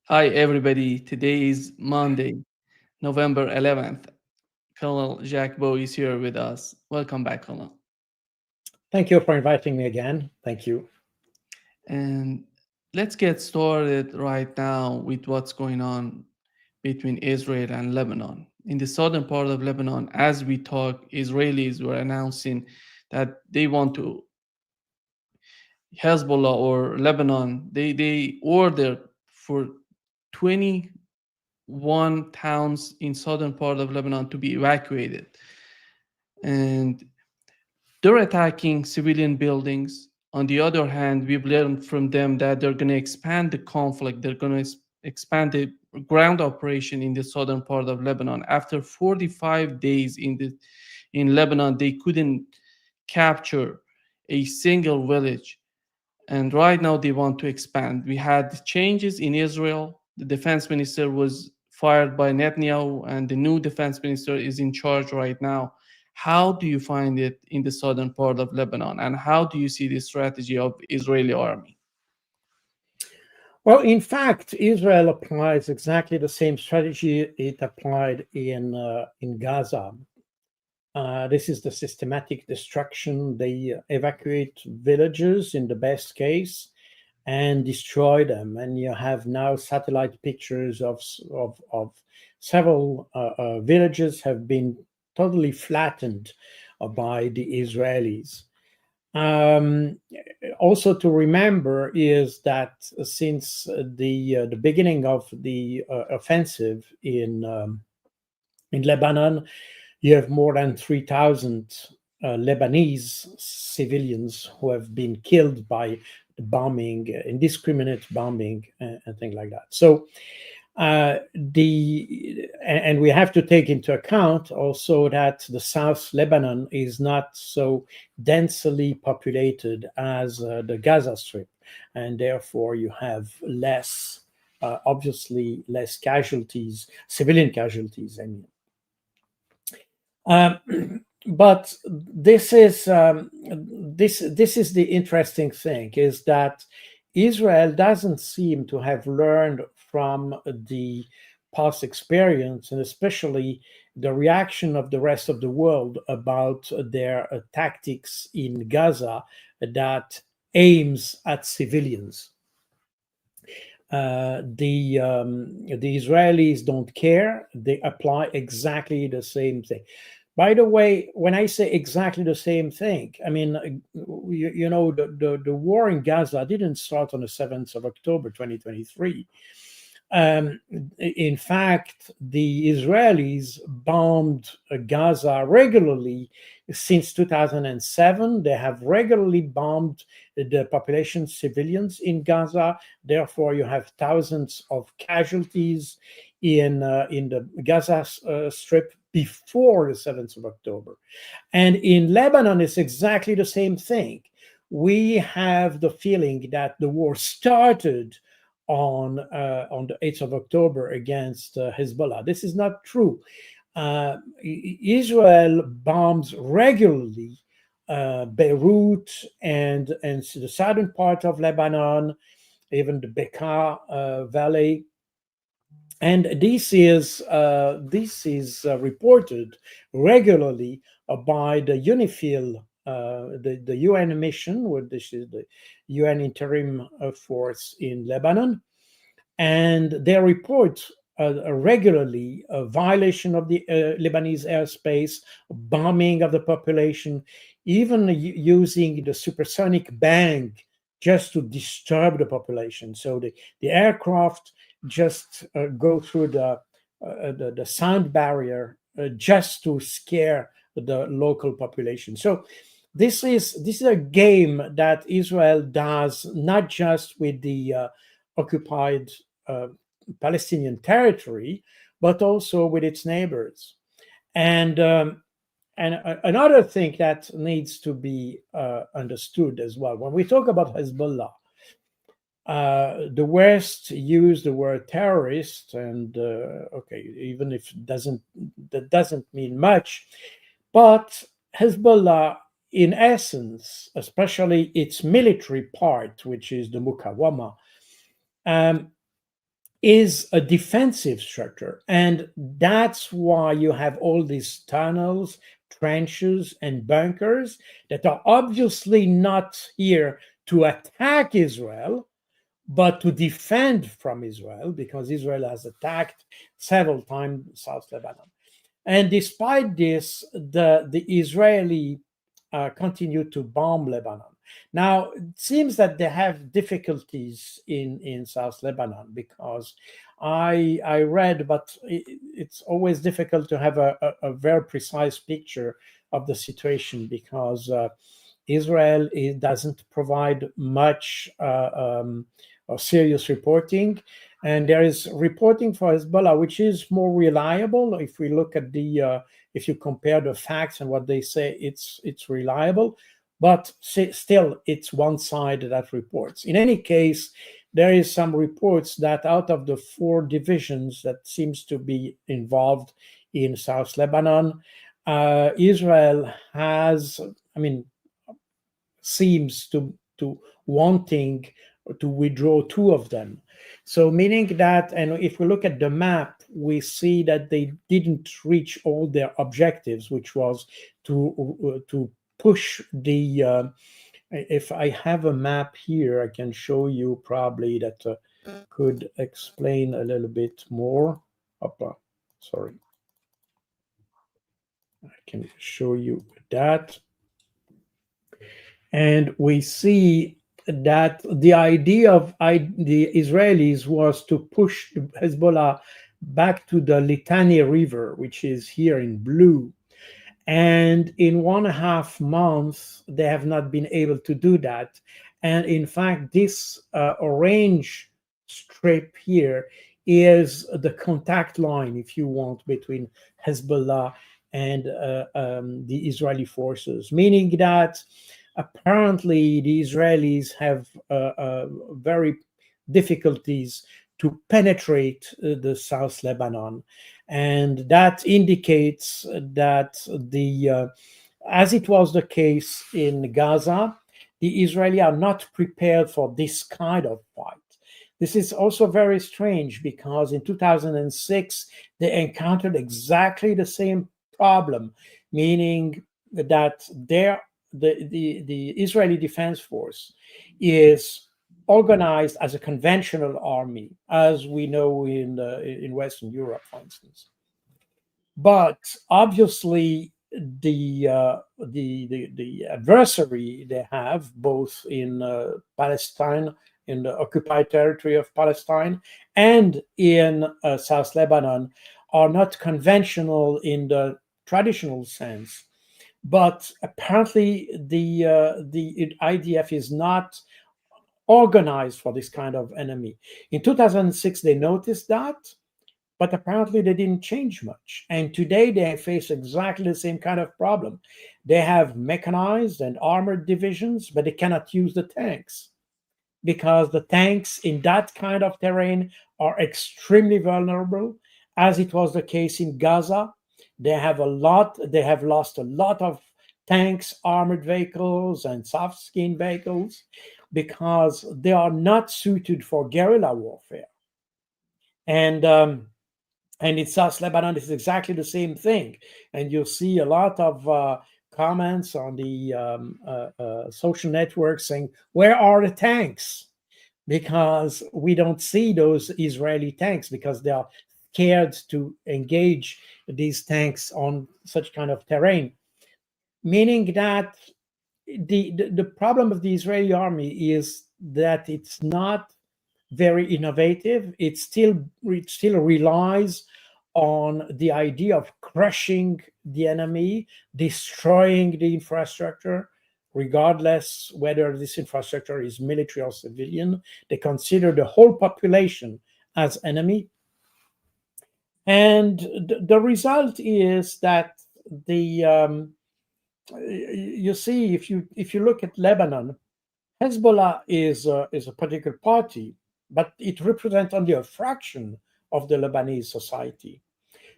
Hi, everybody. Today is Monday, November 11th. Colonel Jacques Baud is here with us. Welcome back, Colonel. Thank you for inviting me again. Thank you. And let's get started right now with what's going on between Israel and Lebanon. In the southern part of Lebanon, as we talk, Israelis were announcing that they want to Hezbollah or Lebanon, they ordered for 21 towns in southern part of Lebanon to be evacuated. And they're attacking civilian buildings. On the other hand, we've learned from them that they're going to expand the conflict. They're going to expand the ground operation in the southern part of Lebanon. After 45 days in Lebanon, they couldn't capture a single village. And right now they want to expand. We had changes in Israel. The defense minister was fired by Netanyahu, and the new defense minister is in charge right now. How do you find it in the southern part of Lebanon, and how do you see the strategy of Israeli army? Well, in fact, Israel applies exactly the same strategy it applied in Gaza. This is the systematic destruction. They evacuate villages in the best case and destroy them. And you have now satellite pictures of several villages have been totally flattened by the Israelis. Um, Also to remember is that since the beginning of the offensive in Lebanon, you have more than 3,000 Lebanese civilians who have been killed by bombing, indiscriminate bombing, and things like that. So and we have to take into account also that the South Lebanon is not so densely populated as the Gaza Strip, and therefore you have less, obviously less casualties, civilian casualties. I mean, but this is the interesting thing is that Israel doesn't seem to have learned from the past experience, and especially the reaction of the rest of the world about their tactics in Gaza that aims at civilians. The Israelis don't care; they apply exactly the same thing. By the way, when I say exactly the same thing, I mean, the war in Gaza didn't start on the 7th of October, 2023. Um, in fact, the Israelis bombed Gaza regularly since 2007. They have regularly bombed the population, civilians in Gaza. Therefore, you have thousands of casualties in the Gaza Strip before the 7th of October. And in Lebanon, it's exactly the same thing. We have the feeling that the war started on the 8th of October against Hezbollah. This is not true. Israel bombs regularly Beirut and the southern part of Lebanon, even the Bekaa Valley, and this is reported regularly by the UNIFIL, the UN mission, this is the UN interim force in Lebanon, and they report regularly a violation of the Lebanese airspace, bombing of the population, even using the supersonic bang just to disturb the population. So the aircraft just go through the sound barrier just to scare the local population. So this is a game that Israel does not just with the occupied uh, Palestinian territory, but also with its neighbors. And another thing that needs to be understood as well when we talk about Hezbollah, the West used the word terrorist, and okay, even if that doesn't mean much, but Hezbollah, in essence, especially its military part, which is the Mukawama, um, is a defensive structure. And that's why you have all these tunnels, trenches, and bunkers that are obviously not here to attack Israel, but to defend from Israel, because Israel has attacked several times South Lebanon. And despite this, the Israeli continue to bomb Lebanon. Now, it seems that they have difficulties in South Lebanon, because I read, but it's always difficult to have a very precise picture of the situation, because Israel doesn't provide much serious reporting. And there is reporting for Hezbollah, which is more reliable. If we look at if you compare the facts and what they say, it's reliable. But still, it's one side that reports. In any case, there is some reports that out of the 4 divisions that seems to be involved in South Lebanon, Israel has, seems to wanting to withdraw 2 of them. So meaning that, and if we look at the map, we see that they didn't reach all their objectives, which was to push the. If I have a map here, I can show you probably that could explain a little bit more. Sorry, I can show you that. And we see that the idea of the Israelis was to push Hezbollah back to the Litani River, which is here in blue. And in 1.5 months, they have not been able to do that. And in fact, this orange strip here is the contact line, if you want, between Hezbollah and the Israeli forces, meaning that apparently the Israelis have very difficulties to penetrate the South Lebanon. And that indicates that as it was the case in Gaza, the Israelis are not prepared for this kind of fight. This is also very strange, because in 2006, they encountered exactly the same problem, meaning that the Israeli Defense Force is organized as a conventional army, as we know in Western Europe, for instance. But obviously, the adversary they have, both in Palestine, in the occupied territory of Palestine, and in South Lebanon, are not conventional in the traditional sense. But apparently, the IDF is not organized for this kind of enemy. In 2006, they noticed that, but apparently they didn't change much. And today they face exactly the same kind of problem. They have mechanized and armored divisions, but they cannot use the tanks, because the tanks in that kind of terrain are extremely vulnerable, as it was the case in Gaza. They have lost a lot of tanks, armored vehicles, and soft skin vehicles, because they are not suited for guerrilla warfare. And in South Lebanon, it's exactly the same thing. And you'll see a lot of comments on the social networks saying, "Where are the tanks?" Because we don't see those Israeli tanks, because they are scared to engage these tanks on such kind of terrain. Meaning that the problem of the Israeli army is that it's not very innovative. It still relies on the idea of crushing the enemy, destroying the infrastructure, regardless whether this infrastructure is military or civilian. They consider the whole population as enemy. And the result is that you see, if you look at Lebanon, Hezbollah is a political party, but it represents only a fraction of the Lebanese society.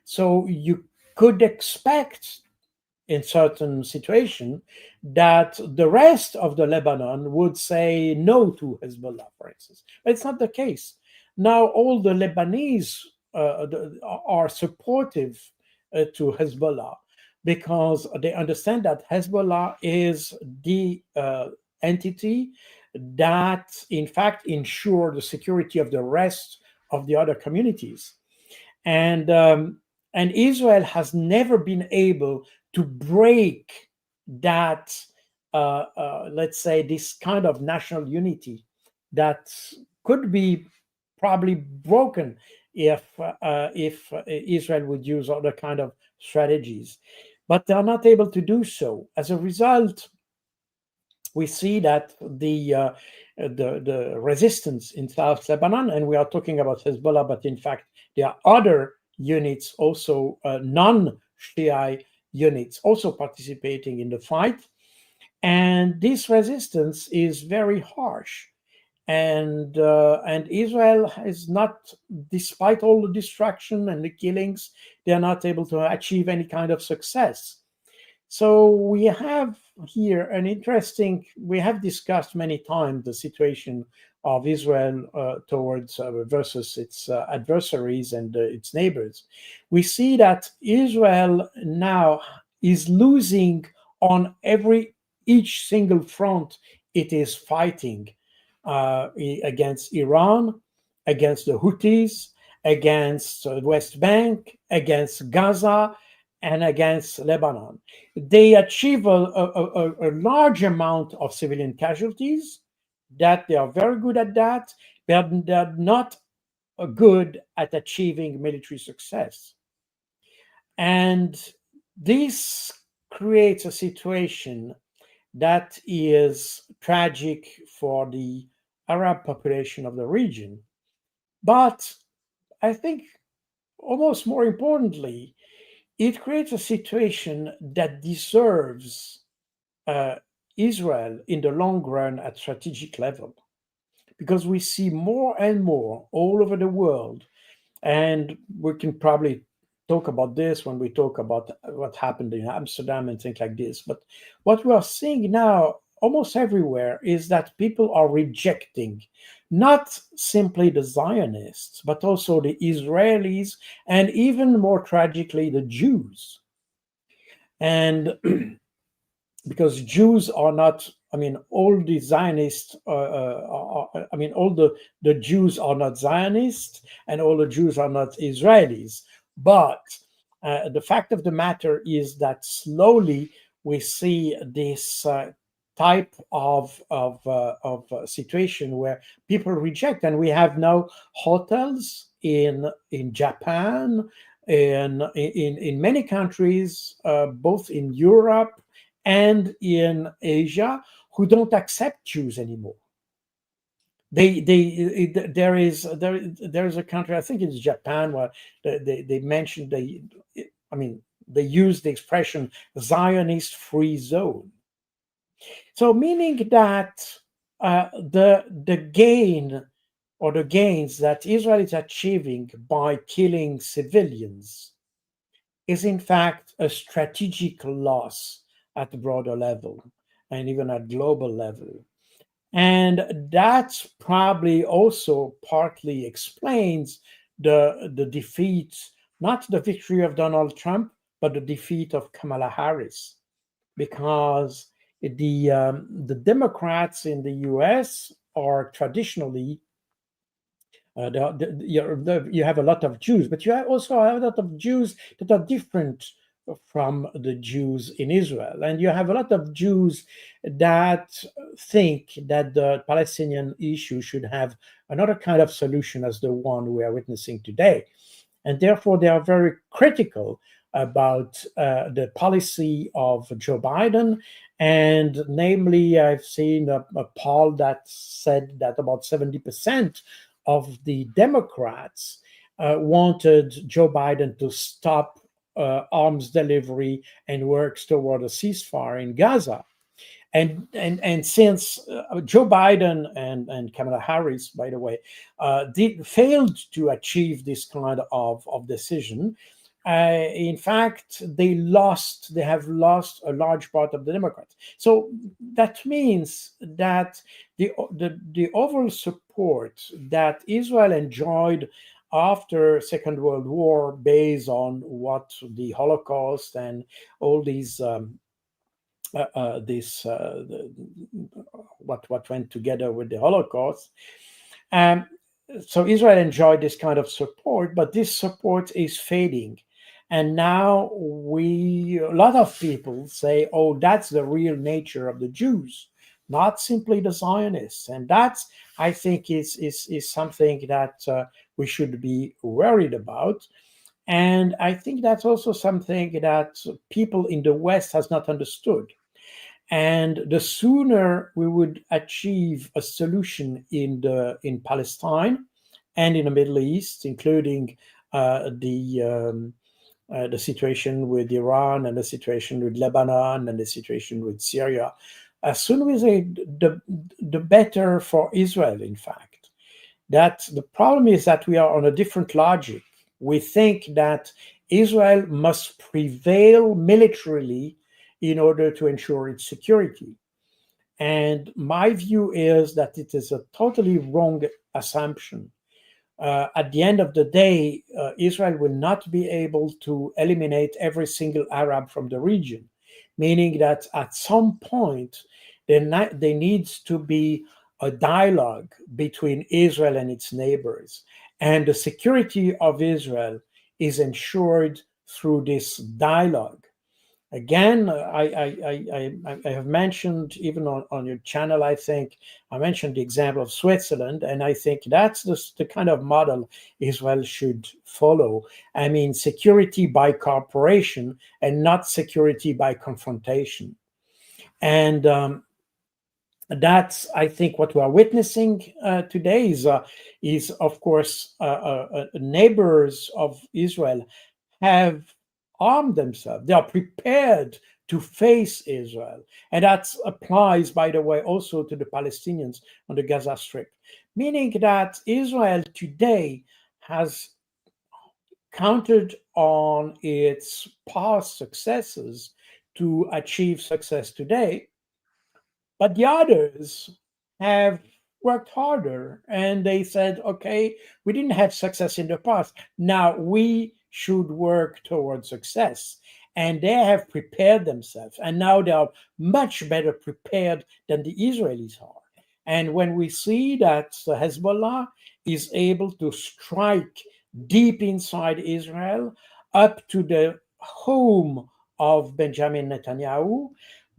So you could expect, in certain situation, that the rest of the Lebanon would say no to Hezbollah, for instance. But it's not the case. Now all the Lebanese are supportive to Hezbollah because they understand that Hezbollah is the entity that, in fact, ensure the security of the rest of the other communities. And and Israel has never been able to break that, let's say, this kind of national unity that could be probably broken if Israel would use other kind of strategies, but they are not able to do so. As a result, we see that the resistance in South Lebanon, and we are talking about Hezbollah, but in fact there are other units, also non-Shia units, also participating in the fight, and this resistance is very harsh. And Israel is not, despite all the destruction and the killings, they are not able to achieve any kind of success. So we have here an interesting, we have discussed many times the situation of Israel towards versus its adversaries and its neighbors. We see that Israel now is losing on each single front it is fighting, against Iran, against the Houthis, against the West Bank, against Gaza, and against Lebanon. They achieve a large amount of civilian casualties, that they are very good at that, but they're not good at achieving military success. And this creates a situation that is tragic for the Arab population of the region. But I think, almost more importantly, it creates a situation that deserves uh, Israel in the long run at strategic level, because we see more and more all over the world, and we can probably talk about this when we talk about what happened in Amsterdam and things like this. But what we are seeing now almost everywhere is that people are rejecting not simply the Zionists, but also the Israelis, and even more tragically, the Jews. And because Jews are not, I mean, all the Zionists, I mean, all the Jews are not Zionists, and all the Jews are not Israelis. But the fact of the matter is that slowly we see this type of situation where people reject, and we have now hotels in Japan, in many countries, both in Europe and in Asia, who don't accept Jews anymore. There is a country, I think it's Japan, where they mentioned, I mean, they use the expression Zionist free zone. So meaning that the gain, or the gains that Israel is achieving by killing civilians, is in fact a strategic loss at the broader level and even at global level. And that probably also partly explains the defeat, not the victory of Donald Trump, but the defeat of Kamala Harris, because the Democrats in the U.S. are traditionally, you have a lot of Jews, but you also have a lot of Jews that are different from the Jews in Israel. And you have a lot of Jews that think that the Palestinian issue should have another kind of solution as the one we are witnessing today. And therefore, they are very critical about the policy of Joe Biden. And namely, I've seen a poll that said that about 70% of the Democrats wanted Joe Biden to stop arms delivery and works toward a ceasefire in Gaza. And since Joe Biden and Kamala Harris, by the way, failed to achieve this kind of decision, In fact, they have lost a large part of the Democrats. So that means that the overall support that Israel enjoyed after Second World War, based on what the Holocaust and all these what went together with the Holocaust. Um, so Israel enjoyed this kind of support, but this support is fading. And now a lot of people say, oh, that's the real nature of the Jews, not simply the Zionists. And that's, I think, is something that we should be worried about. And I think that's also something that people in the West has not understood. And the sooner we would achieve a solution in Palestine and in the Middle East, including the situation with Iran and the situation with Lebanon and the situation with Syria, as soon as the better for Israel. In fact, that the problem is that we are on a different logic. We think that Israel must prevail militarily in order to ensure its security. And my view is that it is a totally wrong assumption. At the end of the day, Israel will not be able to eliminate every single Arab from the region, meaning that at some point there needs to be a dialogue between Israel and its neighbors. And the security of Israel is ensured through this dialogue. Again, I have mentioned, even on your channel, I think I mentioned the example of Switzerland, and I think that's the kind of model Israel should follow. I mean, security by cooperation and not security by confrontation. And that's, I think, what we are witnessing today is, of course, neighbors of Israel have armed themselves. They are prepared to face Israel. And that applies, by the way, also to the Palestinians on the Gaza Strip, meaning that Israel today has counted on its past successes to achieve success today, but the others have worked harder and they said, okay, we didn't have success in the past. Now we should work towards success. And they have prepared themselves. And now they are much better prepared than the Israelis are. And when we see that Hezbollah is able to strike deep inside Israel, up to the home of Benjamin Netanyahu,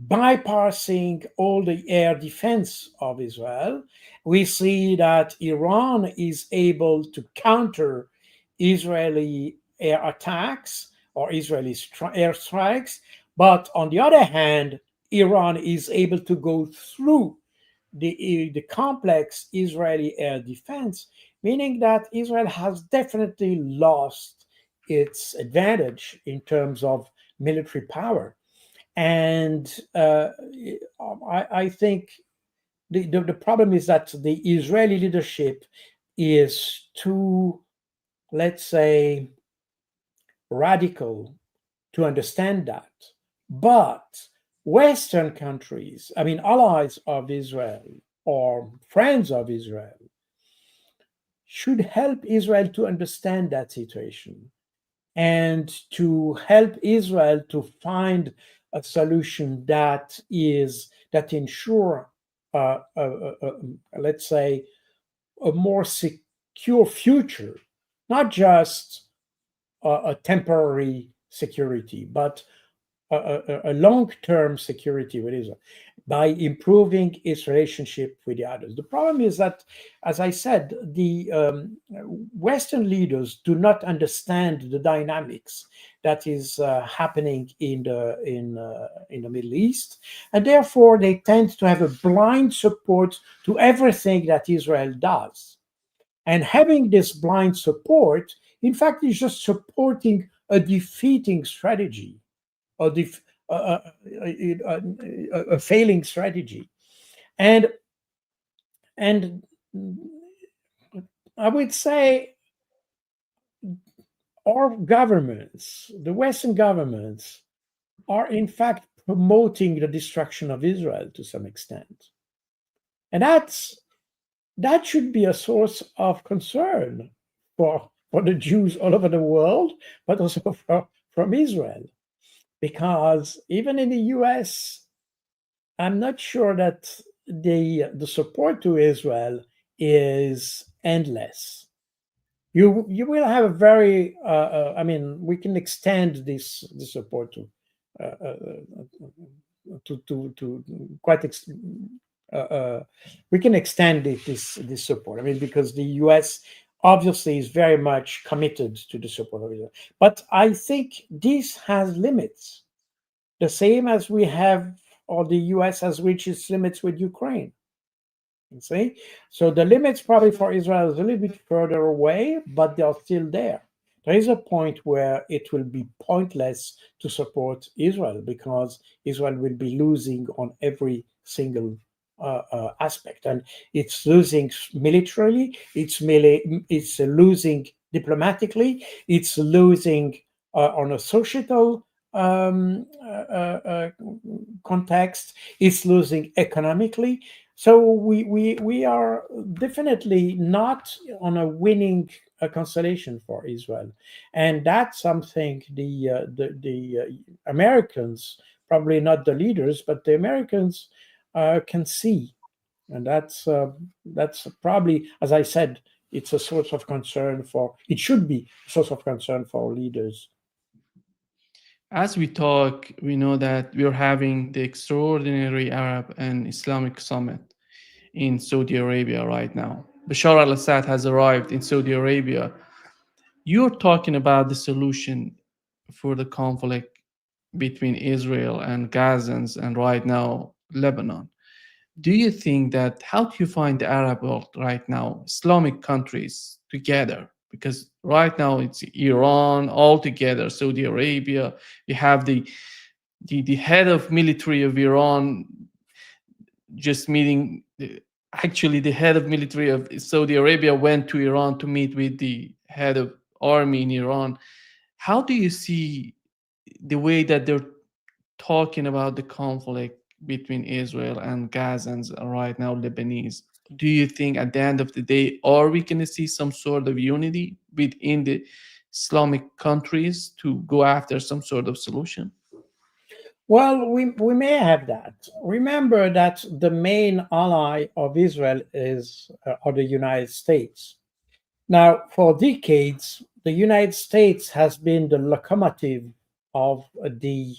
bypassing all the air defense of Israel, we see that Iran is able to counter Israeli air attacks or Israeli air strikes. But on the other hand, Iran is able to go through the complex Israeli air defense, meaning that Israel has definitely lost its advantage in terms of military power. And I think the problem is that the Israeli leadership is too, let's say, radical to understand that. But Western countries, I mean, allies of Israel or friends of Israel, should help Israel to understand that situation and to help Israel to find a solution that ensure, let's say, a more secure future, not just a temporary security, but a long-term security with Israel by improving its relationship with the others. The problem is that, as I said, the Western leaders do not understand the dynamics that is happening in the Middle East, and therefore they tend to have a blind support to everything that Israel does. And having this blind support, in fact, is just supporting a defeating strategy or a failing strategy. And I would say our governments, the Western governments, are in fact promoting the destruction of Israel to some extent. And that should be a source of concern for the Jews all over the world, but also from Israel. Because even in the US, I'm not sure that the support to Israel is endless. You will have a very I mean, we can extend this support uh, uh, to quite uh, uh, we can extend this support. I mean, because the US obviously is very much committed to the support of Israel, but I think this has limits, the same as we have, or the US has reached its limits with Ukraine. You see? So the limits probably for Israel is a little bit further away, but they are still there. There is a point where it will be pointless to support Israel because Israel will be losing on every single aspect, and it's losing militarily, it's losing diplomatically, it's losing on a societal context, it's losing economically. So we are definitely not on a winning constellation for Israel, and that's something the Americans, probably not the leaders, but the Americans can see, and that's probably, as I said, it's a source of concern for. It should be a source of concern for leaders. As we talk, we know that we're having the extraordinary Arab and Islamic summit in Saudi Arabia right now. Bashar al Assad has arrived in Saudi Arabia. You're talking about the solution for the conflict between Israel and Gazans and right now Lebanon. Do you think that how do you find the Arab world right now, Islamic countries together? Because right now it's Iran all together, Saudi Arabia. You have the head of military of Iran just meeting. Actually, the head of military of Saudi Arabia went to Iran to meet with the head of army in Iran. How do you see the way that they're talking about the conflict between Israel and Gazans right now, Lebanese? Do you think at the end of the day, are we going to see some sort of unity within the Islamic countries to go after some sort of solution? Well, we may have that. Remember that the main ally of Israel is are the United States. Now, for decades, the United States has been the locomotive of the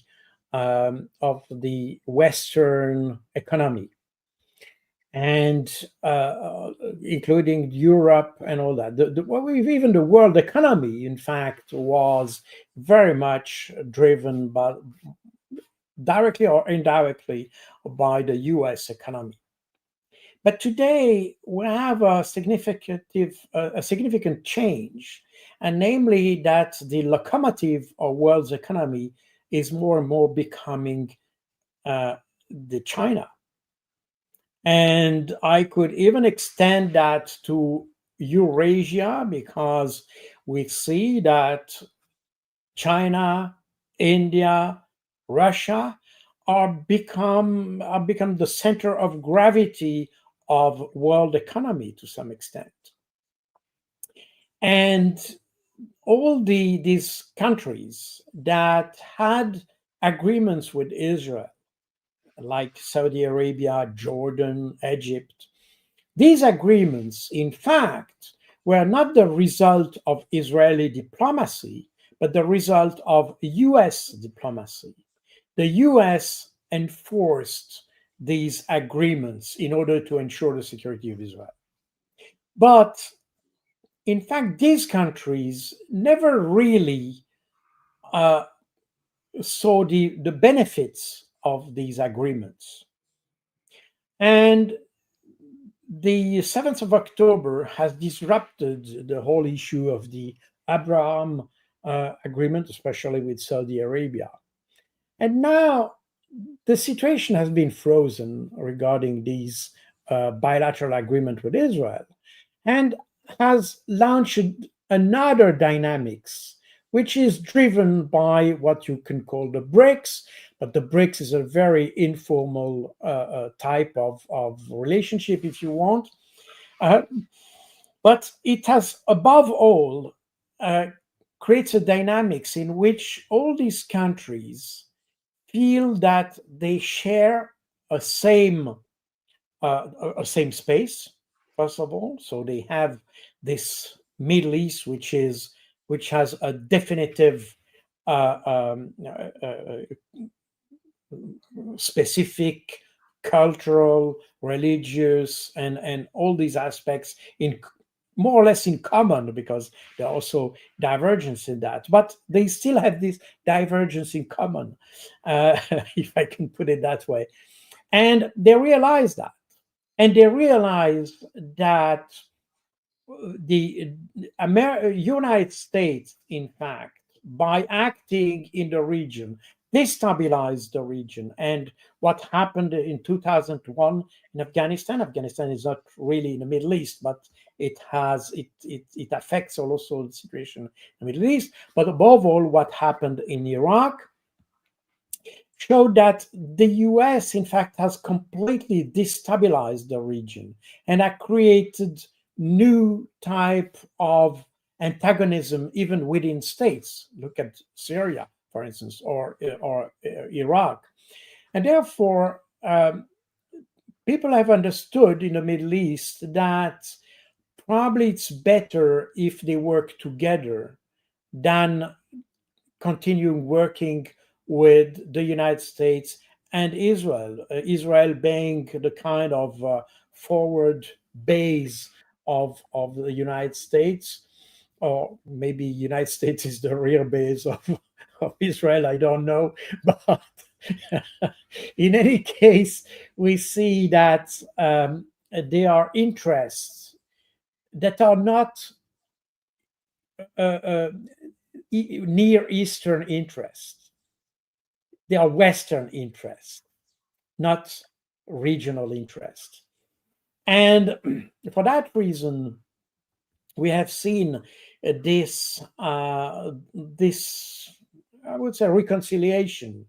Western economy, and including Europe and all that. Even the world economy, in fact, was very much driven by, directly or indirectly, by the U.S. economy. But today we have a significant change, and namely that the locomotive of world's economy is more and more becoming the China, and I could even extend that to Eurasia, because we see that China, India, Russia are become the center of gravity of world economy to some extent. And all these countries that had agreements with Israel, like Saudi Arabia, Jordan, Egypt, these agreements, in fact, were not the result of Israeli diplomacy, but the result of US diplomacy. The US enforced these agreements in order to ensure the security of Israel. But in fact, these countries never really uh, saw the benefits of these agreements. And the 7th of October has disrupted the whole issue of the Abraham agreement, especially with Saudi Arabia. And now the situation has been frozen regarding these bilateral agreement with Israel, and has launched another dynamics which is driven by what you can call the BRICS, but the BRICS is a very informal type of relationship, if you want. Uh, but it has, above all, creates a dynamics in which all these countries feel that they share a same same space, first of all. So they have this Middle East, which has a definitive specific cultural, religious, and all these aspects in more or less in common, because there are also divergence in that, but they still have this divergence in common, if I can put it that way. And they realize that. And they realize that the United States, in fact, by acting in the region, destabilized the region. And what happened in 2001 in Afghanistan, Afghanistan is not really in the Middle East, but it affects also the situation in the Middle East. But above all, what happened in Iraq showed that the US, in fact, has completely destabilized the region and had created new type of antagonism even within states. Look at Syria, for instance, or Iraq. And therefore, people have understood in the Middle East that probably it's better if they work together than continuing working with the United States and Israel. Israel being the kind of forward base of the United States, or maybe United States is the real base of Israel. I don't know, but in any case, we see that there are interests that are not uh, uh, Near Eastern interests. They are Western interests, not regional interests. And for that reason, we have seen this, I would say, reconciliation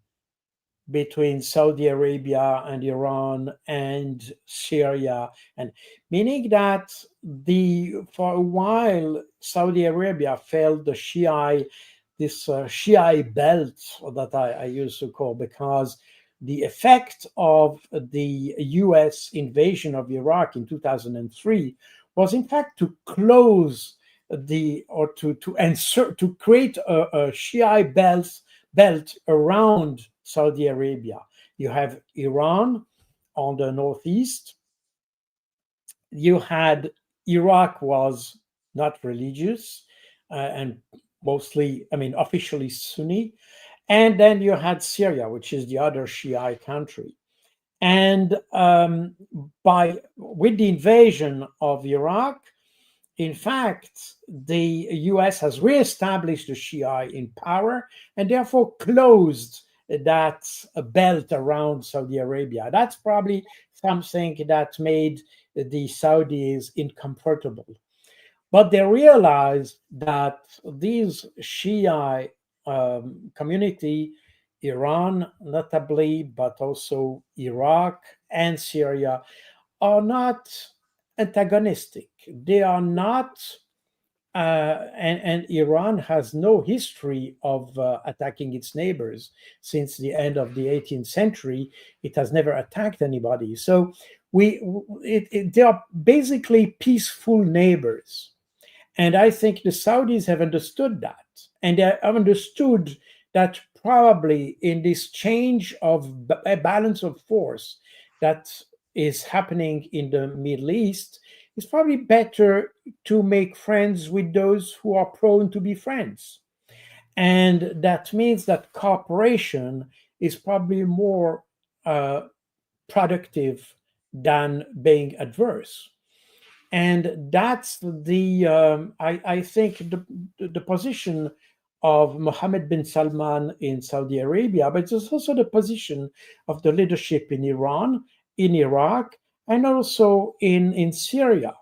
between Saudi Arabia and Iran and Syria, and meaning that for a while Saudi Arabia felt the Shia belt that I used to call, because the effect of the US invasion of Iraq in 2003 was in fact to close to create a Shia belt around Saudi Arabia. You have Iran on the northeast. You had Iraq was not religious and mostly, officially Sunni. And then you had Syria, which is the other Shiite country. And with the invasion of Iraq, in fact, the US has reestablished the Shia in power and therefore closed that belt around Saudi Arabia. That's probably something that made the Saudis uncomfortable. But they realized that these Shia community, Iran notably, but also Iraq and Syria, are not antagonistic. They are not, and Iran has no history of attacking its neighbors since the end of the 18th century. It has never attacked anybody. So they are basically peaceful neighbors. And I think the Saudis have understood that. And they have understood that probably in this change of balance of force that is happening in the Middle East, it's probably better to make friends with those who are prone to be friends. And that means that cooperation is probably more productive than being adverse. And that's I think the position of Mohammed bin Salman in Saudi Arabia, but it's also the position of the leadership in Iran, in Iraq, and also in Syria.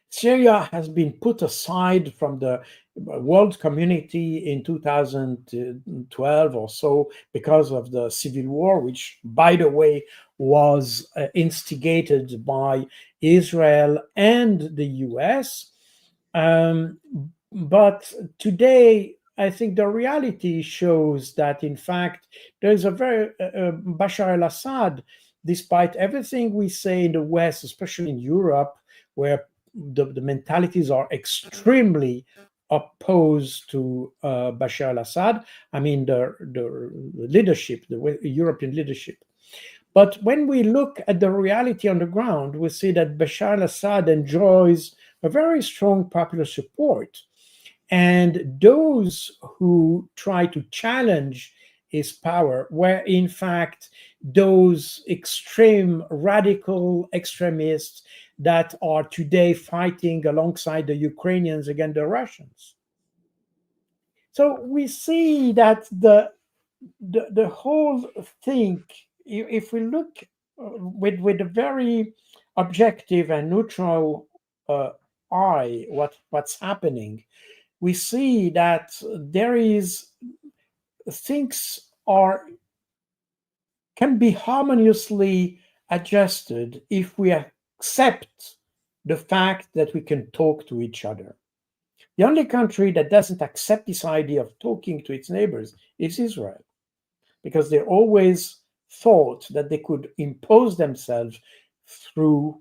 Syria has been put aside from the world community in 2012 or so because of the civil war, which, by the way, was instigated by Israel and the US. Um, but today, I think the reality shows that, in fact, there's a very Bashar al Assad, despite everything we say in the West, especially in Europe, where the mentalities are extremely opposed to Bashar al Assad. I mean, the leadership, the European leadership. But when we look at the reality on the ground, we see that Bashar al Assad enjoys a very strong popular support. And those who try to challenge his power were, in fact, those extreme radical extremists that are today fighting alongside the Ukrainians against the Russians. So we see that the whole thing, if we look with a very objective and neutral eye, what's happening, we see that there is things are can be harmoniously adjusted if we accept the fact that we can talk to each other. The only country that doesn't accept this idea of talking to its neighbors is Israel, because they always thought that they could impose themselves through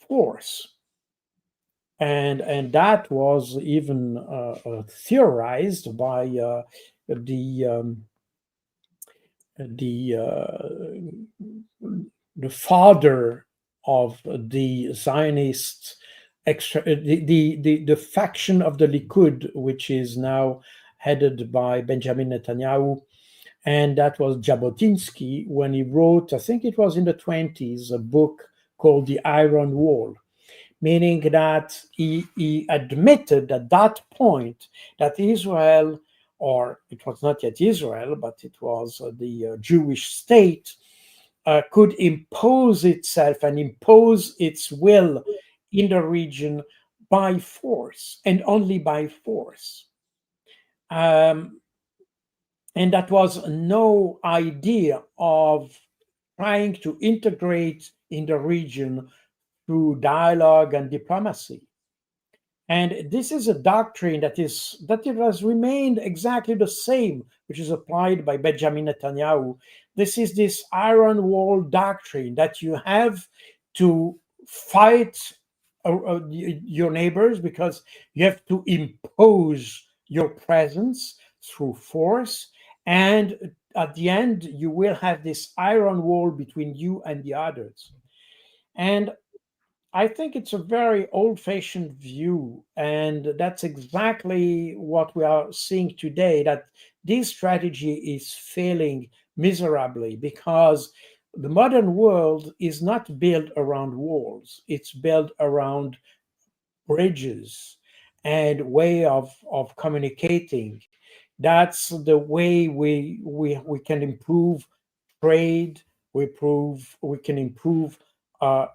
force. And that was even theorized by the the the father of the Zionist the faction of the Likud, which is now headed by Benjamin Netanyahu, and that was Jabotinsky when he wrote, I think it was in the 20s, a book called The Iron Wall, meaning that he admitted at that point that Israel, or it was not yet Israel, but it was the Jewish state, could impose itself and impose its will in the region by force and only by force. Um, and that was no idea of trying to integrate in the region through dialogue and diplomacy. And this is a doctrine that it has remained exactly the same, which is applied by Benjamin Netanyahu. This is this iron wall doctrine that you have to fight your neighbors because you have to impose your presence through force, and at the end you will have this iron wall between you and the others. And I think it's a very old fashioned view. And that's exactly what we are seeing today, that this strategy is failing miserably because the modern world is not built around walls, it's built around bridges and way of communicating. That's the way we can improve trade, we can improve uh,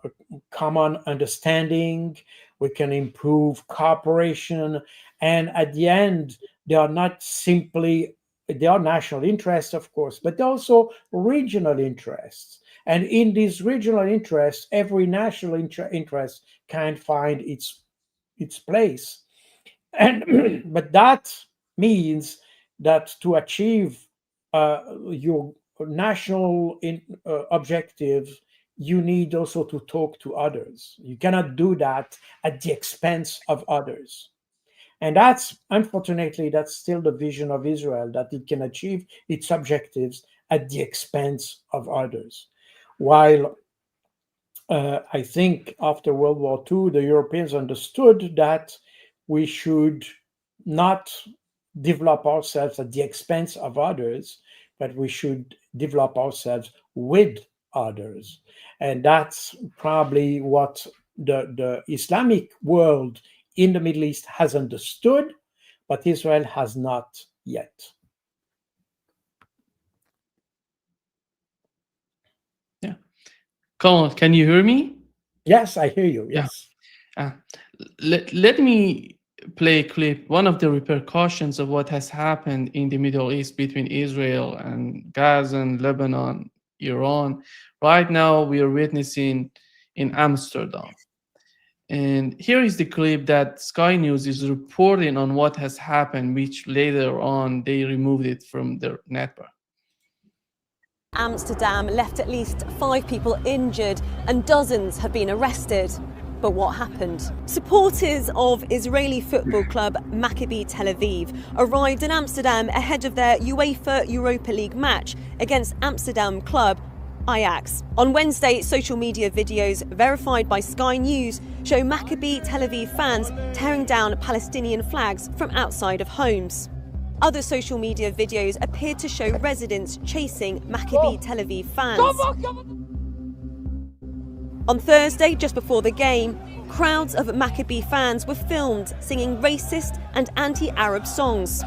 common understanding, we can improve cooperation, and at the end, they are not simply they are national interests, of course, but also regional interests. And in these regional interests, every national interest can find its place. And but that means that to achieve your national objectives, you need also to talk to others. You cannot do that at the expense of others. And that's, unfortunately, that's still the vision of Israel, that it can achieve its objectives at the expense of others. While I think after World War II, the Europeans understood that we should not develop ourselves at the expense of others, but we should develop ourselves with others. And that's probably what the Islamic world in the Middle East has understood, but Israel has not yet. Yeah. Come on, can you hear me? Yes, I hear you. Yeah. Yes. Uh, let me play a clip, one of the repercussions of what has happened in the Middle East between Israel and Gaza and Lebanon, Iran. Right now, we are witnessing in Amsterdam. And here is the clip that Sky News is reporting on what has happened, which later on they removed it from their network. Amsterdam left at least 5 people injured and dozens have been arrested. But what happened? Supporters of Israeli football club Maccabi Tel Aviv arrived in Amsterdam ahead of their UEFA Europa League match against Amsterdam club Ajax. On Wednesday, social media videos verified by Sky News show Maccabi Tel Aviv fans tearing down Palestinian flags from outside of homes. Other social media videos appeared to show residents chasing Maccabi Tel Aviv fans. On Thursday, just before the game, crowds of Maccabi fans were filmed singing racist and anti-Arab songs.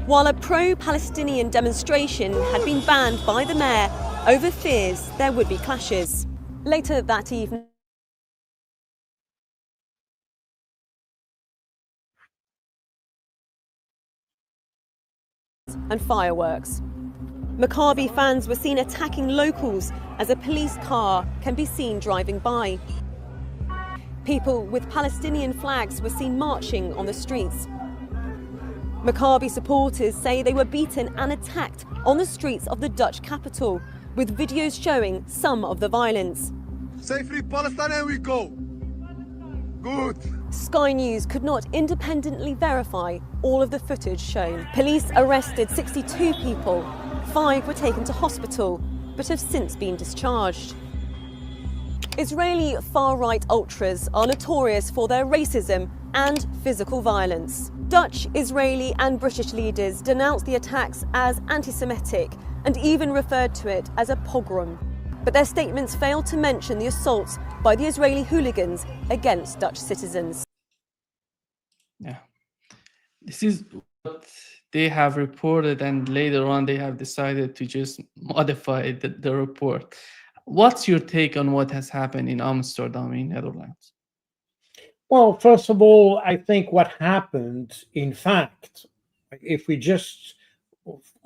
While a pro-Palestinian demonstration had been banned by the mayor over fears there would be clashes. Later that evening, and fireworks. Maccabi fans were seen attacking locals as a police car can be seen driving by. People with Palestinian flags were seen marching on the streets. Maccabi supporters say they were beaten and attacked on the streets of the Dutch capital, with videos showing some of the violence. Say free Palestine and we go. Good. Sky News could not independently verify all of the footage shown. Police arrested 62 people. 5 were taken to hospital, but have since been discharged. Israeli far-right ultras are notorious for their racism and physical violence. Dutch, Israeli and British leaders denounced the attacks as anti-Semitic and even referred to it as a pogrom. But their statements failed to mention the assaults by the Israeli hooligans against Dutch citizens. Yeah, this is what they have reported, and later on they have decided to just modify the report. What's your take on what has happened in Amsterdam, in Netherlands? Well, first of all, I think what happened, in fact, if we just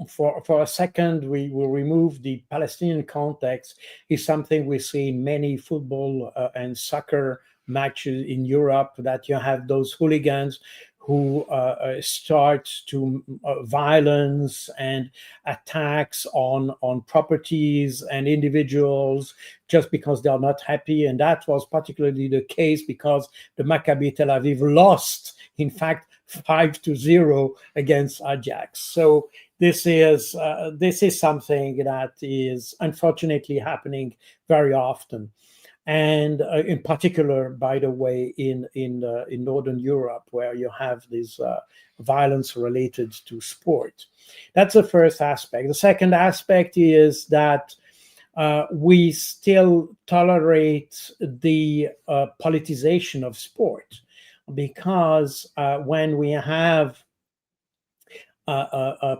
for a second we will remove the Palestinian context, is something we see in many football and soccer matches in Europe, that you have those hooligans who start to violence and attacks on properties and individuals just because they are not happy. And that was particularly the case because the Maccabi Tel Aviv lost, in fact, 5-0 against Ajax. So this is something that is unfortunately happening very often. And in particular, by the way, in Northern Europe, where you have this violence related to sport. That's the first aspect. The second aspect is that we still tolerate the politicization of sport, because when we have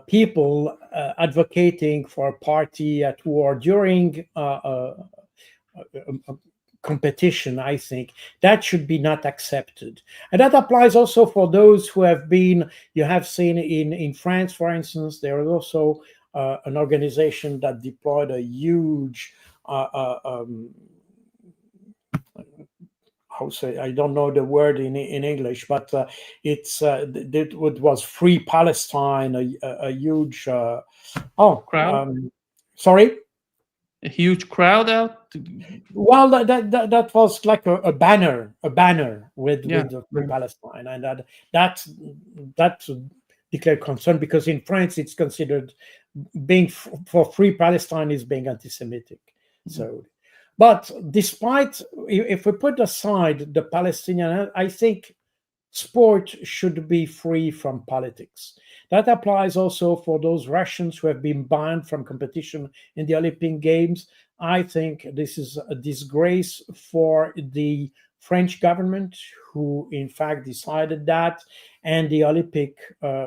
people advocating for a party at war during competition, I think that should be not accepted. And that applies also for those who have been, you have seen in France, for instance, there is also an organization that deployed a huge, how say, I don't know the word in English, but it was Free Palestine, a huge, crowd? Sorry? A huge crowd out? Well, that was like a banner with the Free Palestine, and that declared concern, because in France it's considered being for Free Palestine is being anti-Semitic. So, but despite, if we put aside the Palestinian, I think sport should be free from politics. That applies also for those Russians who have been banned from competition in the Olympic Games. I think this is a disgrace for the French government, who in fact decided that, and the Olympic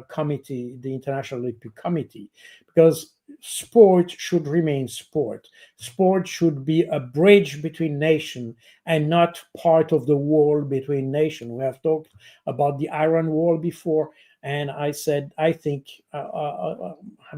Committee, the International Olympic Committee, because sport should remain sport. Sport should be a bridge between nations and not part of the wall between nations. We have talked about the Iron Wall before, and I said, I think,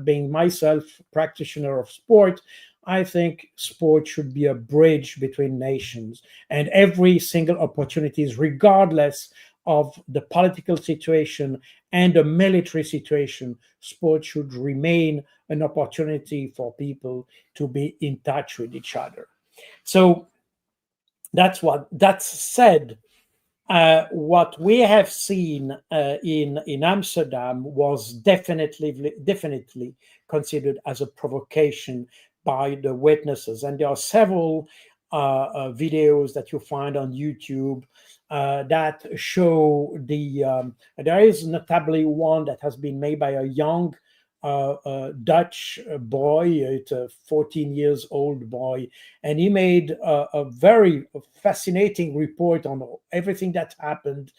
being myself practitioner of sport, I think sport should be a bridge between nations, and every single opportunities, regardless of the political situation and the military situation, sport should remain an opportunity for people to be in touch with each other. So that's said. What we have seen in Amsterdam was definitely considered as a provocation by the witnesses, and there are several videos that you find on YouTube that show there is notably one that has been made by a young Dutch boy. It's a 14 years old boy, and he made a very fascinating report on everything that happened,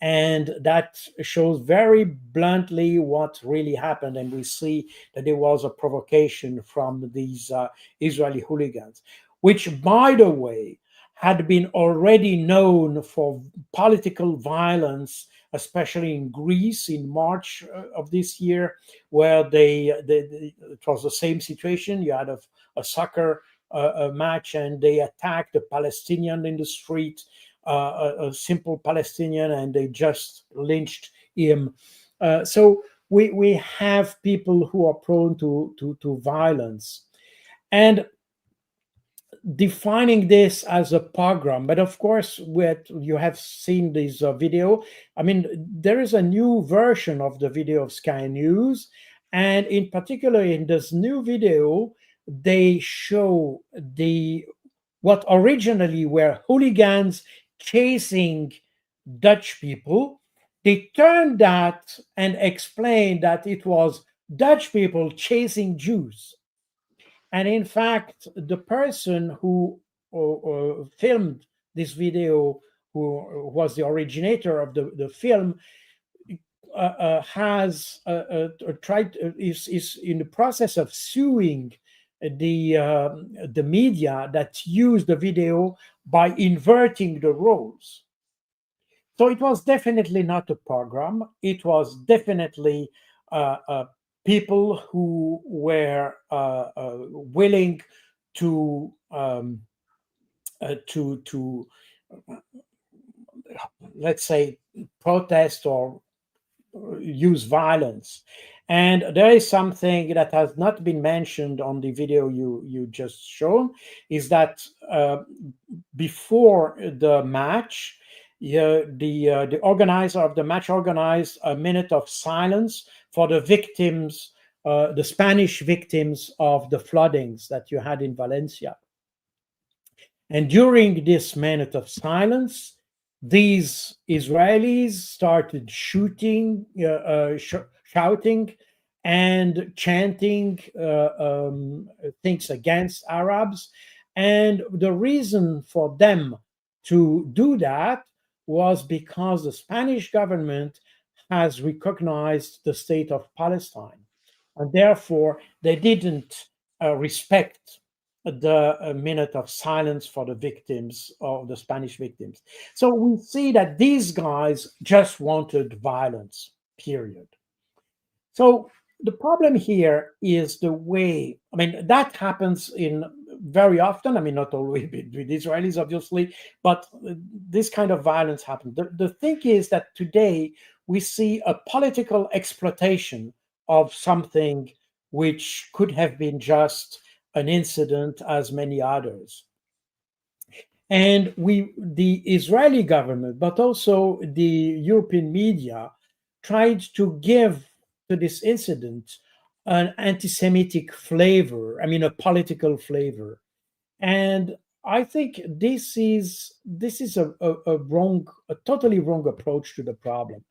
and that shows very bluntly what really happened. And we see that there was a provocation from these Israeli hooligans, which, by the way, had been already known for political violence, especially in Greece in March of this year, where it was the same situation. You had a soccer match, and they attacked a Palestinian in the street, a simple Palestinian, and they just lynched him. So we have people who are prone to violence, and defining this as a pogrom. But of course, you have seen this video. I mean, there is a new version of the video of Sky News, and in particular in this new video, they show what originally were hooligans chasing Dutch people. They turned that and explained that it was Dutch people chasing Jews. And in fact, the person who filmed this video, who was the originator of the film, has tried is in the process of suing the media that used the video by inverting the roles. So it was definitely not a pogrom. It was definitely people who were willing to let's say protest or use violence. And there is something that has not been mentioned on the video you just shown, is that before the match, the organizer of the match organized a minute of silence for the victims, the Spanish victims of the floodings that you had in Valencia. And during this minute of silence, these Israelis started shooting, shouting, and chanting things against Arabs. And the reason for them to do that was because the Spanish government has recognized the state of Palestine, and therefore they didn't respect the minute of silence for the victims, of the Spanish victims. So we see that these guys just wanted violence, period. So the problem here is the way, I mean, that happens in very often, I mean, not always with Israelis, obviously, but this kind of violence happens. The thing is that today we see a political exploitation of something which could have been just an incident as many others. And the Israeli government, but also the European media, tried to give to this incident an anti-Semitic flavor, I mean, a political flavor. And I think this is a totally wrong approach to the problem,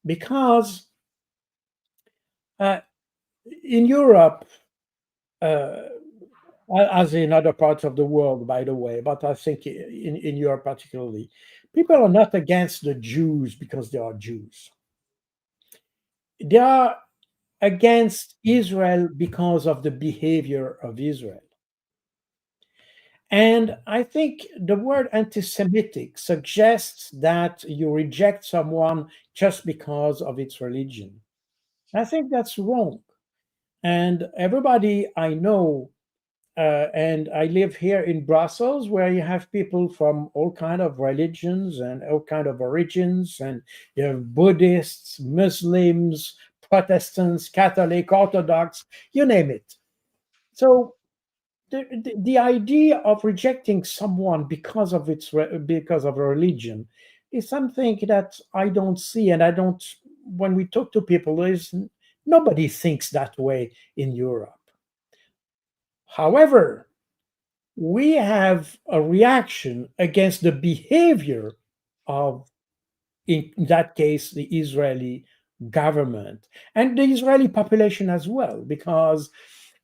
because in Europe, as in other parts of the world, by the way, but I think in Europe particularly, people are not against the Jews because they are Jews. They are against Israel because of the behavior of Israel. And I think the word anti-Semitic suggests that you reject someone just because of its religion. I think that's wrong. And everybody I know, and I live here in Brussels, where you have people from all kind of religions and all kind of origins, and you have Buddhists, Muslims, Protestants, Catholic, Orthodox, you name it. So the idea of rejecting someone because of because of a religion is something that I don't see, and I don't. When we talk to people, nobody thinks that way in Europe. However, we have a reaction against the behavior of, in that case, the Israeli government and the Israeli population as well, because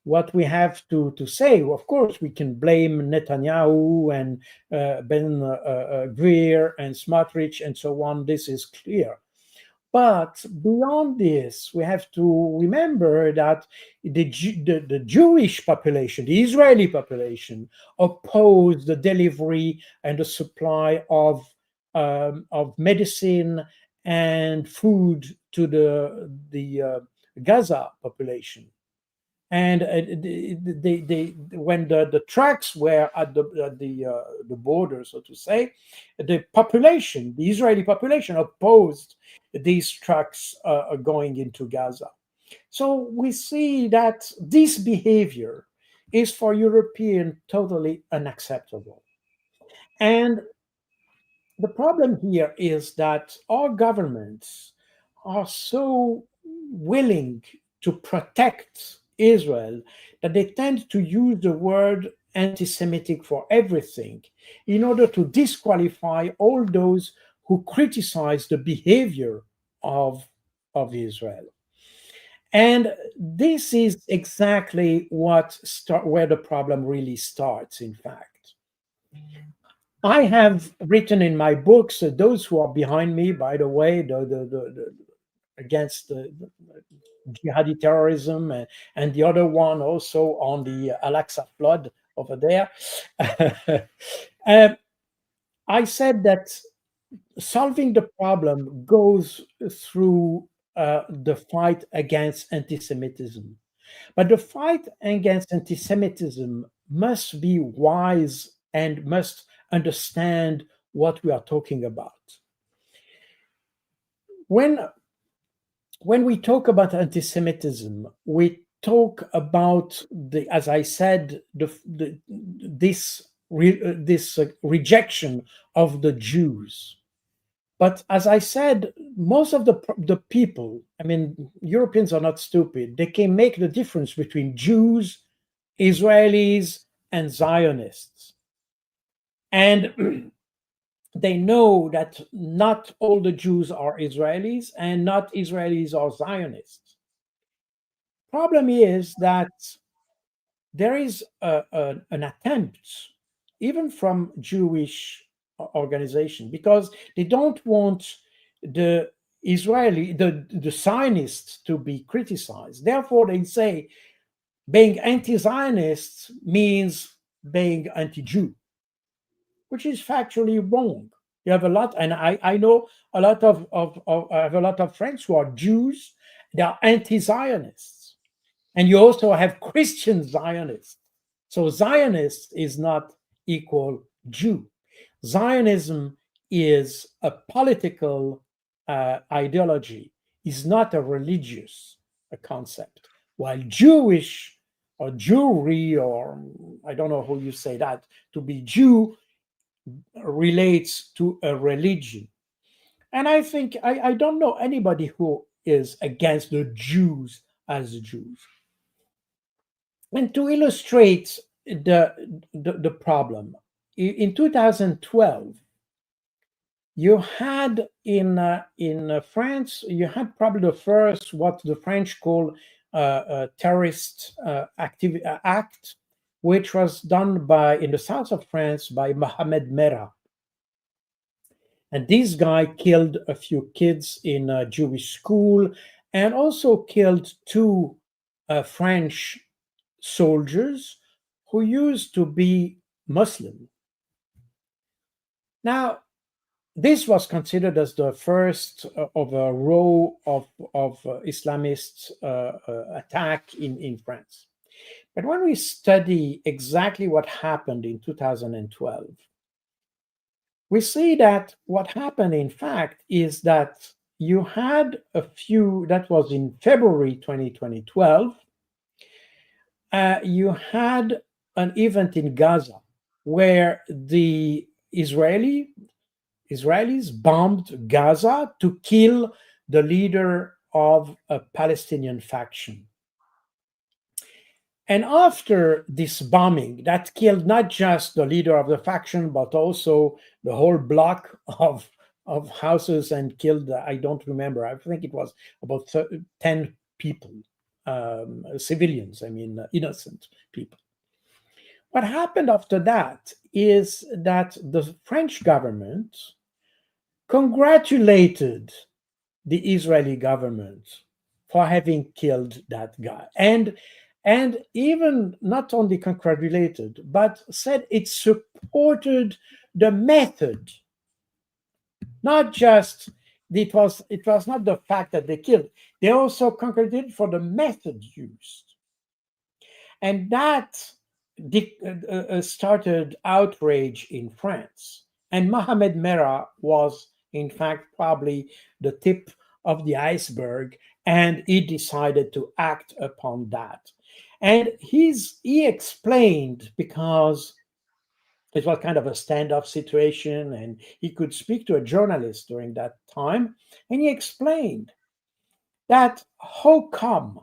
what we have to say, of course, we can blame Netanyahu and Ben Gvir and Smotrich and so on. This is clear. But beyond this, we have to remember that the Jewish population, the Israeli population, opposed the delivery and the supply of medicine and food to the Gaza population. And when the trucks were at the border, so to say, the population, the Israeli population, opposed these trucks going into Gaza. So we see that this behavior is for Europeans totally unacceptable. And the problem here is that our governments are so willing to protect Israel that they tend to use the word anti-Semitic for everything in order to disqualify all those who criticize the behavior of Israel. And this is exactly where the problem really starts, in fact. I have written in my books, those who are behind me, by the way, against the jihadi terrorism, and the other one also on the Al-Aqsa flood over there. I said that solving the problem goes through the fight against anti-Semitism. But the fight against anti-Semitism must be wise and must understand what we are talking about. When we talk about anti-Semitism, we talk about as I said, this rejection of the Jews. But as I said, most of the people, I mean, Europeans are not stupid. They can make the difference between Jews, Israelis, and Zionists. And they know that not all the Jews are Israelis and not Israelis are Zionists. Problem is that there is an attempt, even from Jewish organization, because they don't want the Zionists to be criticized. Therefore, they say being anti-Zionist means being anti-Jew, which is factually wrong. You have a lot, and I know a lot of I have a lot of friends who are Jews. They are anti-Zionists, and you also have Christian Zionists. So Zionist is not equal Jew. Zionism is a political ideology, is not a religious concept, while Jewish or Jewry, or I don't know how you say that, to be Jew relates to a religion. And I think I don't know anybody who is against the Jews as Jews. And to illustrate the problem, in 2012, you had in France, you had probably the first, what the French call terrorist act, which was done in the south of France by Mohamed Merah. And this guy killed a few kids in a Jewish school and also killed two French soldiers who used to be Muslim. Now, this was considered as the first of a row of Islamist attack in France. But when we study exactly what happened in 2012, we see that what happened, in fact, is that you had a few, that was in February 2012, you had an event in Gaza where the Israelis bombed Gaza to kill the leader of a Palestinian faction. And after this bombing, that killed not just the leader of the faction, but also the whole block of houses, and killed, I don't remember, I think it was about 10 people, civilians, I mean, innocent people. What happened after that is that the French government congratulated the Israeli government for having killed that guy. And even not only congratulated, but said it supported the method. Not just, it was not the fact that they killed, they also congratulated for the method used. And that started outrage in France. And Mohamed Merah was, in fact, probably the tip of the iceberg, and he decided to act upon that. And he explained, because it was kind of a standoff situation, and he could speak to a journalist during that time, and he explained that how come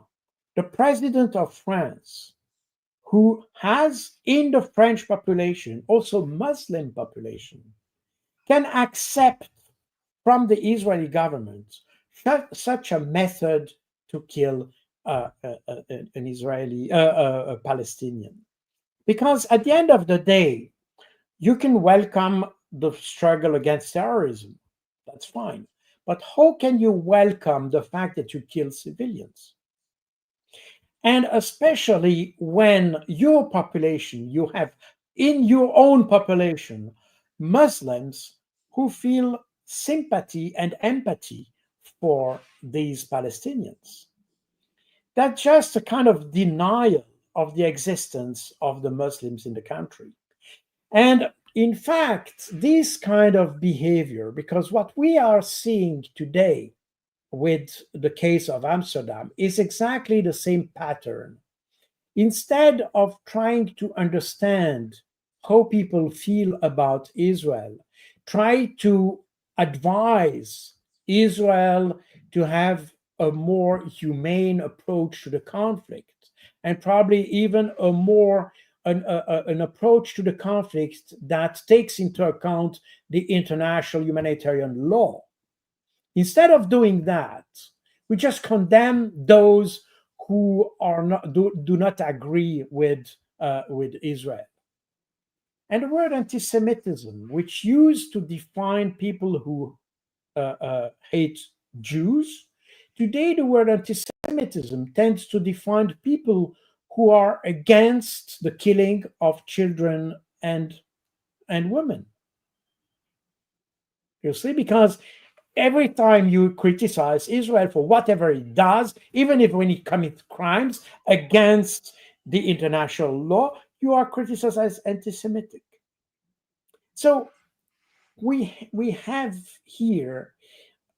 the president of France, who has in the French population also Muslim population, can accept from the Israeli government such a method to kill an Israeli, a Palestinian. Because at the end of the day, you can welcome the struggle against terrorism. That's fine. But how can you welcome the fact that you kill civilians? And especially when your population, you have in your own population Muslims who feel sympathy and empathy for these Palestinians. That's just a kind of denial of the existence of the Muslims in the country. And in fact, this kind of behavior, because what we are seeing today with the case of Amsterdam is exactly the same pattern. Instead of trying to understand how people feel about Israel, try to advise Israel to have a more humane approach to the conflict, and probably even a more an approach to the conflict that takes into account the international humanitarian law. Instead of doing that, we just condemn those who are not do not agree with Israel. And the word anti-Semitism, which used to define people who hate Jews, today the word anti-Semitism tends to define people who are against the killing of children and women. You see, because every time you criticize Israel for whatever it does, even if when it commits crimes against the international law, you are criticized as anti-Semitic. So we have here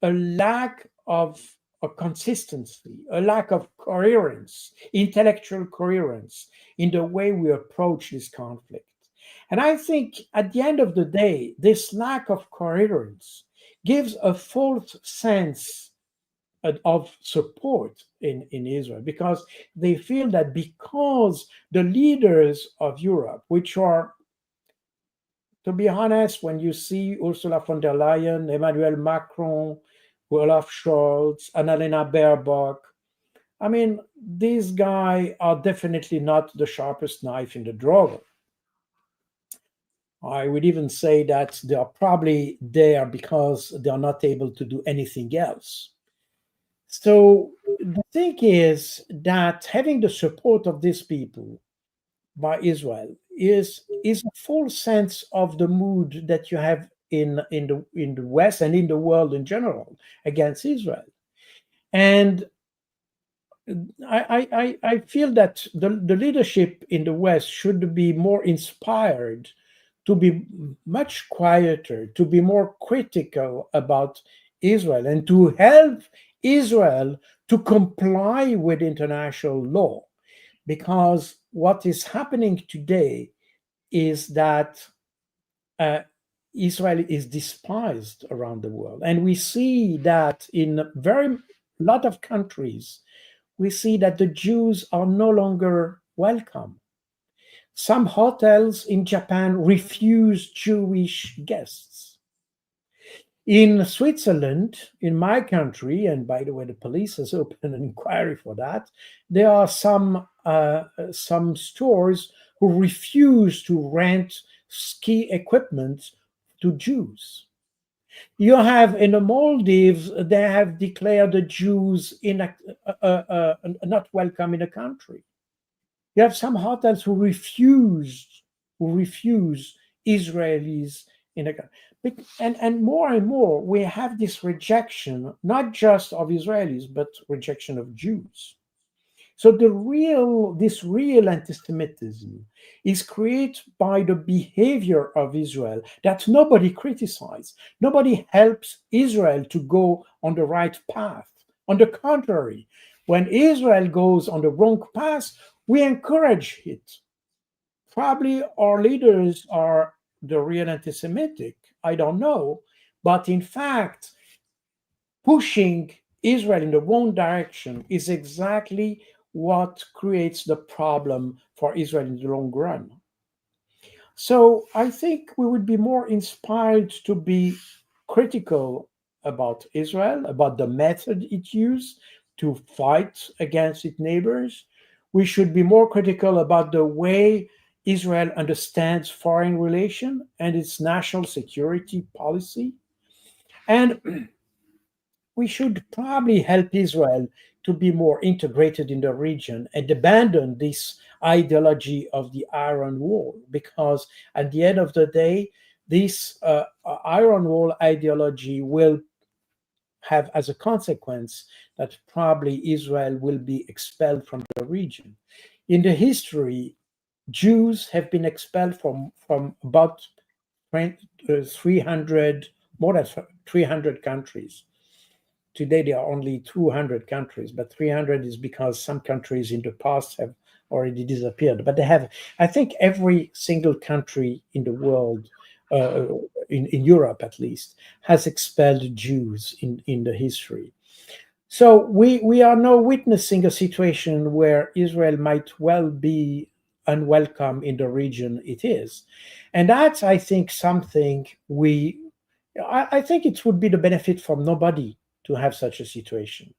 a lack of a consistency, a lack of coherence, intellectual coherence in the way we approach this conflict. And I think at the end of the day, this lack of coherence gives a false sense of support in Israel, because they feel that because the leaders of Europe, which are, to be honest, when you see Ursula von der Leyen, Emmanuel Macron, Olaf Scholz, Annalena Baerbock, I mean, these guys are definitely not the sharpest knife in the drawer. I would even say that they are probably there because they are not able to do anything else. So the thing is that having the support of these people by Israel is a full sense of the mood that you have in the West and in the world in general against Israel. And I feel that the leadership in the West should be more inspired to be much quieter, to be more critical about Israel, and to help Israel to comply with international law. Because what is happening today is that uh, Israel is despised around the world. And we see that in very lot of countries, we see that the Jews are no longer welcome. Some hotels in Japan refuse Jewish guests. In Switzerland, in my country, and by the way, the police has opened an inquiry for that, there are some stores who refuse to rent ski equipment to Jews. You have in the Maldives, they have declared the Jews not welcome in the country. You have some hotels who refuse Israelis in the country. And more, we have this rejection, not just of Israelis, but rejection of Jews. So this real anti-Semitism is created by the behavior of Israel that nobody criticizes. Nobody helps Israel to go on the right path. On the contrary, when Israel goes on the wrong path, we encourage it. Probably our leaders are the real anti-Semitic. I don't know. But in fact, pushing Israel in the wrong direction is exactly what creates the problem for Israel in the long run. So I think we would be more inspired to be critical about Israel, about the method it used to fight against its neighbors. We should be more critical about the way Israel understands foreign relations and its national security policy. And we should probably help Israel to be more integrated in the region and abandon this ideology of the Iron Wall, because at the end of the day, this Iron Wall ideology will have as a consequence that probably Israel will be expelled from the region. In the history, Jews have been expelled from about 300, more than 300 countries. Today, there are only 200 countries, but 300 is because some countries in the past have already disappeared. But they have, I think, every single country in the world, in Europe at least, has expelled Jews in the history. So we are now witnessing a situation where Israel might well be unwelcome in the region it is. And that's, I think, something I think it would be the benefit from nobody to have such a situation.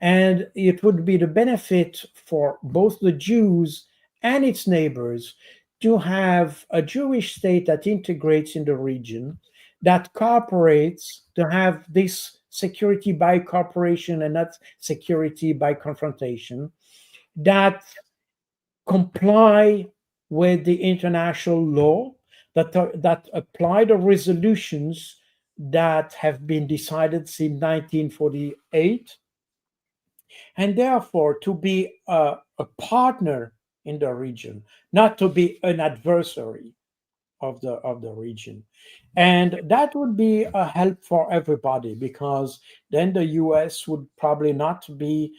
And it would be the benefit for both the Jews and its neighbors to have a Jewish state that integrates in the region, that cooperates, to have this security by cooperation and not security by confrontation, that comply with the international law, that apply the resolutions that have been decided since 1948, and therefore to be a partner in the region, not to be an adversary of the region. And that would be a help for everybody, because then the US would probably not be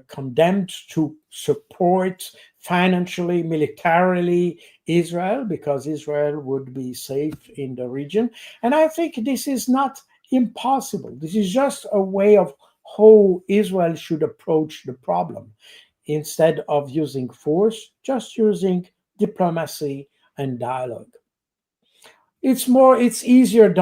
condemned to support financially, militarily Israel, because Israel would be safe in the region. And I think this is not impossible. This is just a way of how Israel should approach the problem. Instead of using force, just using diplomacy and dialogue. It's easier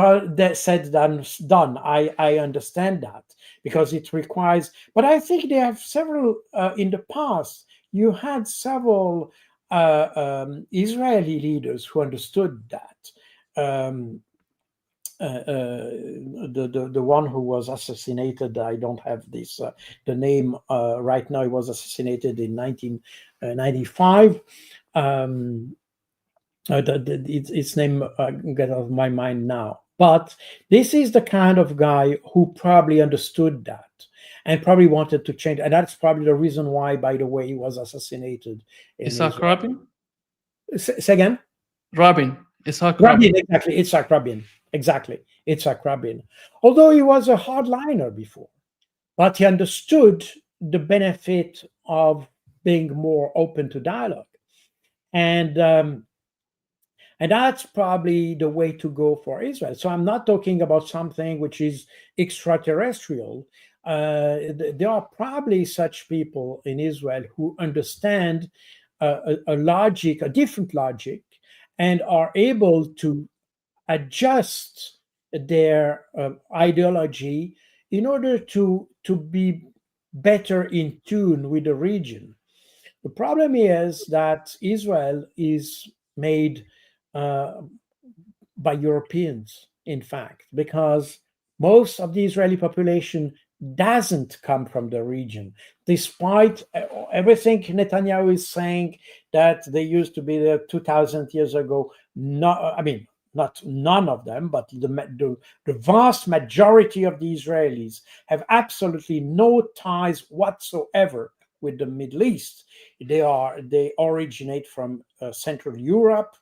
said than done. I understand that, because it requires, but I think they have several, in the past, you had several Israeli leaders who understood that. the one who was assassinated. I don't have this the name right now. He was assassinated in 1995. Its name get out of my mind now. But this is the kind of guy who probably understood that and probably wanted to change. And that's probably the reason why, by the way, he was assassinated in Isaac Israel. Rabin? Say again? Rabin. Isaac Rabin, Rabin. exactly. Itzhak Rabin. Exactly. Itzhak Rabin. Although he was a hardliner before, but he understood the benefit of being more open to dialogue. And that's probably the way to go for Israel. So I'm not talking about something which is extraterrestrial. There are probably such people in Israel who understand a logic, a different logic, and are able to adjust their ideology in order to be better in tune with the region. The problem is that Israel is made by Europeans, in fact, because most of the Israeli population doesn't come from the region, despite everything Netanyahu is saying that they used to be there 2,000 years ago. Not none of them, but the vast majority of the Israelis have absolutely no ties whatsoever with the Middle East. They originate from Central Europe,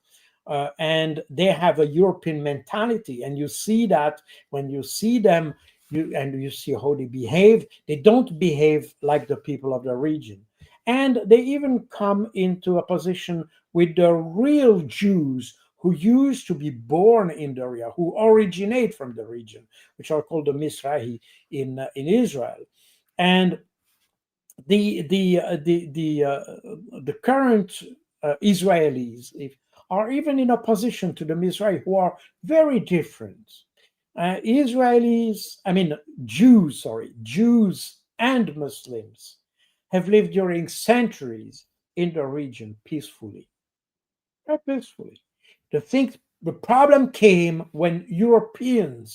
and they have a European mentality, and you see that when you see them, you see how they behave. They don't behave like the people of the region, and they even come into a position with the real Jews who used to be born in the area, who originate from the region, which are called the Mizrahi in Israel, and the current Israelis are even in opposition to the Mizrahi, who are very different. Jews and Muslims have lived during centuries in the region peacefully. Very peacefully. The problem came when European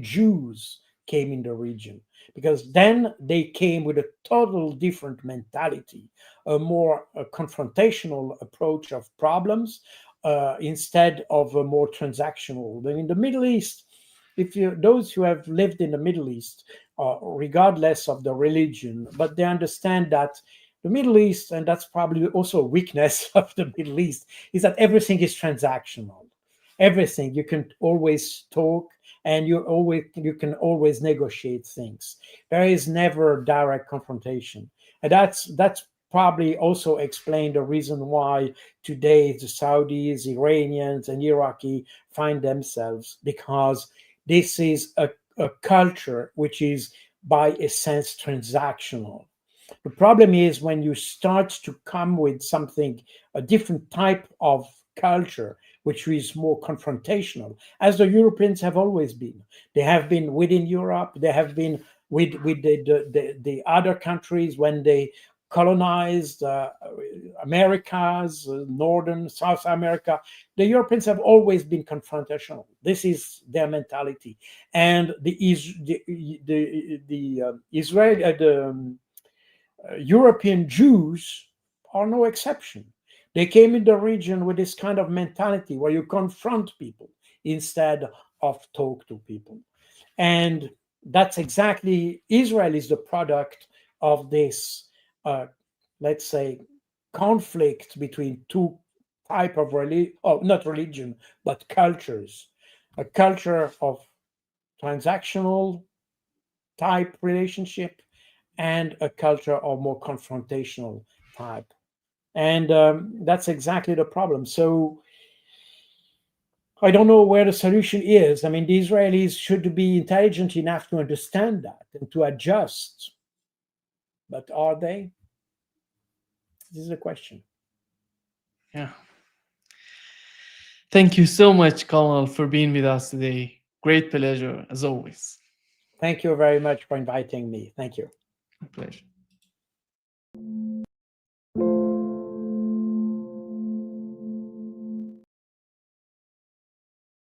Jews came in the region, because then they came with a total different mentality, a more confrontational approach of problems instead of a more transactional. Then in the Middle East, those who have lived in the Middle East, regardless of the religion, but they understand that the Middle East, and that's probably also a weakness of the Middle East, is that everything is transactional. Everything, you can always talk, and you can always negotiate things. There is never direct confrontation, and that's probably also explain the reason why today the Saudis, Iranians, and Iraqi find themselves, because this is a culture which is by essence transactional. The problem is when you start to come with something, a different type of culture, which is more confrontational, as the Europeans have always been. They have been within Europe, they have been with the other countries when they colonized Americas, Northern, South America. The Europeans have always been confrontational. This is their mentality. And the European Jews are no exception. They came in the region with this kind of mentality where you confront people instead of talk to people. And that's exactly, Israel is the product of this, let's say, conflict between two type of not religion, but cultures. A culture of transactional type relationship and a culture of more confrontational type. And that's exactly the problem. So I don't know where the solution is. I mean, the Israelis should be intelligent enough to understand that and to adjust. But are they? This is a question. Yeah. Thank you so much, Colonel, for being with us today. Great pleasure, as always. Thank you very much for inviting me. Thank you. My pleasure.